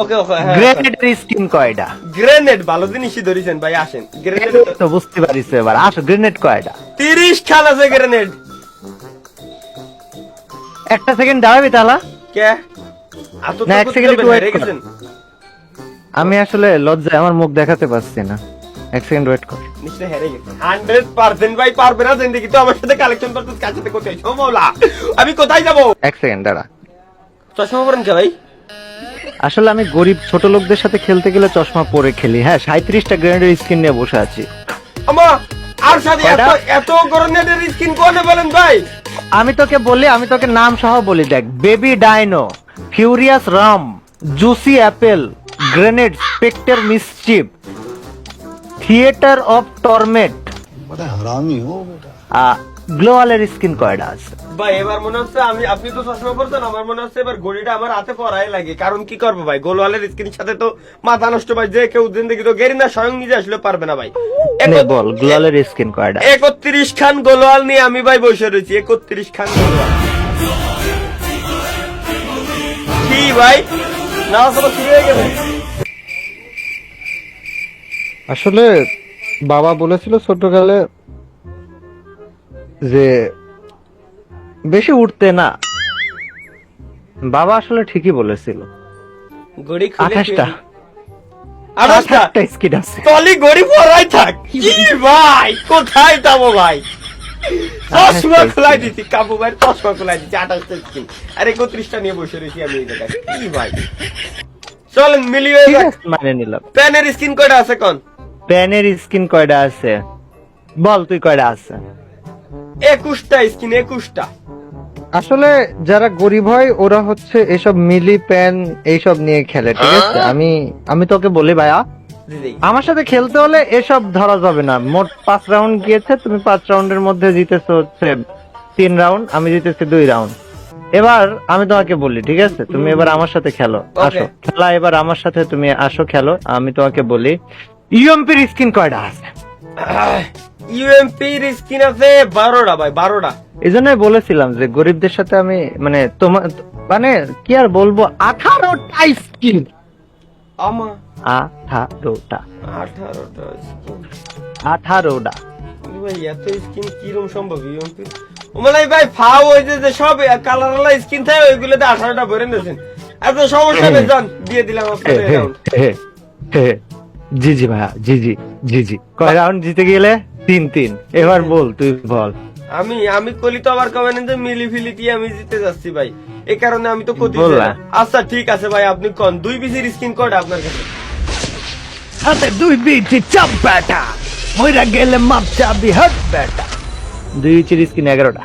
ওকে ওকে হ্যাঁ গ্রেনেডের স্কিন কয়টা? গ্রেনেড ভালো জিনিসই ধরেছেন ভাই, আসেন গ্রেনেড তো বুঝতে পারিস এবার, আসো গ্রেনেড কয়টা? 30 খাল আছে গ্রেনেড। একটা সেকেন্ড দাঁড়াবি তাহলে? কে এত না, এক সেকেন্ড একটু wait হেরে কর। গেছেন। আমি আসলে লজ্জায় আমার মুখ দেখাতে পারছি না, এক সেকেন্ড ওয়েট কর। নিশ্চয় হেরে গেছেন 100% ভাই, পারবে না জিন্দেগি তো আমার সাথে কালেকশন করতে, কাছে কোথায় আইছো মাওলা, আমি কোথায় যাব? এক সেকেন্ড দাঁড়া। চশমা পরেন কে ভাই? আসলে আমি গরিব ছোট লোকদের সাথে খেলতে গেলে চশমা পরে খেলি। হ্যাঁ, 37টা গ্রেনেডের স্কিন নিয়ে বসে আছি। আমা আর সাথে এত কয়টা? এত গ্রেনেডের স্কিন কোনে বলেন ভাই? আমি তোকে নাম সহ বলি, দেখ: baby dino, furious ram, juicy apple, grenade, spectre mischief, theatre of torment. बड़ा हरामी हो बेटा। গ্লোয়ালের স্কিন কয়টা আছে? ভাই এবার মনে হচ্ছে আপনি তো চশমা পরছেন, আমার মনে হচ্ছে এবার ঘড়িটা আমার হাতে পরাই লাগে। কারণ কি করবো ভাই, গোলওয়ালের স্ক্রিনের সাথে তো মাথা নষ্ট ভাই, যে কেউ জিন্দেগি তো গেরি না, স্বয়ং নিজে আসলে পারবে না ভাই। নে বল, গ্লোয়ালের স্কিন কয়টা? 31 খান গোলওয়াল নিয়ে আমি ভাই বসে রয়েছি। 31 খান গোলওয়াল কি ভাই, না সব শুরু হয়ে গেছে। আসলে বাবা বলেছিল ছোটকালে যে বেশি উঠতে না। বাবা আসলে ঠিকই বলেছিল। ঘড়ি খুলে 28টা 28টা স্কিন আছে। তলি ঘড়ি পরাই থাক কি ভাই, কোথায় যাবো ভাই? চশমা খোলাই দিচ্ছি, কাবু ভাই চশমা খোলাই দিচ্ছি, 28টা স্কিন আর 31টা নিয়ে বসে রয়েছি আমি এই জায়গায়। কি ভাই চলেন মিলিয়ে ঠিক আছে, মানে নিলাম। প্যানের স্কিন কয়টা আছে কোন? প্যানের স্কিন কয়টা আছে বল, তুই কয়টা আছে? 21টা স্কিন, 21টা। আসলে যারা গরিব হয় ওরা হচ্ছে এসব মিলি প্যান এইসব নিয়ে খেলে, ঠিক আছে? আমি তোকে বলি ভাইয়া, জি জি আমার সাথে খেলতে হলে এসব ধরা যাবে না। মোট 5 রাউন্ড গিয়েছে, তুমি 5 রাউন্ডের মধ্যে জিতেছো হচ্ছে 3 রাউন্ড, আমি জিতেছি 2 রাউন্ড। এবার আমি তোমাকে বলি, ঠিক আছে, তুমি এবার আমার সাথে খেলো, আসো খেলা, এবার আমার সাথে তুমি আসো খেলো। আমি তোমাকে বলি, ইউএমপির স্কিন কয়টা আছে? ইউএমপির স্কিন আছে 12টা ভাই, 12টা। এই জন্যই বলেছিলাম যে গরিবদের সাথে আমি মানে কি আর বলবো, 18টা স্কিন। আমা 18টা 18টা স্কিন 18টা ভাই, এত স্কিন কিরম সম্ভব ইউএমপি? ওমালাই ভাই ফাও ওই যে সব কালার ওয়ালা স্কিন থাকে ওইগুলোতে 18টা ভরে নিয়েছেন। এত সমস্যা নেই, যান দিয়ে দিলাম আপনাদের রাউন্ড। জি জি ভাইয়া, জি জি জি জি। কয় রাউন্ড জিতে গেলে? 3-3। এবার বল, তুই বল। আমি কলি তো আবার কমেন যে মিলি ফিলি দিয়ে আমি জিতে যাচ্ছি ভাই, এই কারণে আমি তো কতি। বললা। আচ্ছা ঠিক আছে ভাই, আপনি কোন 2 বিসির স্কিন কয়টা আপনার কাছে? হাতে 2 বিচি চাপ বেটা, মইরা গেলে মাপ চাবি হাত বেটা। 2 বিচির স্কিন 11টা।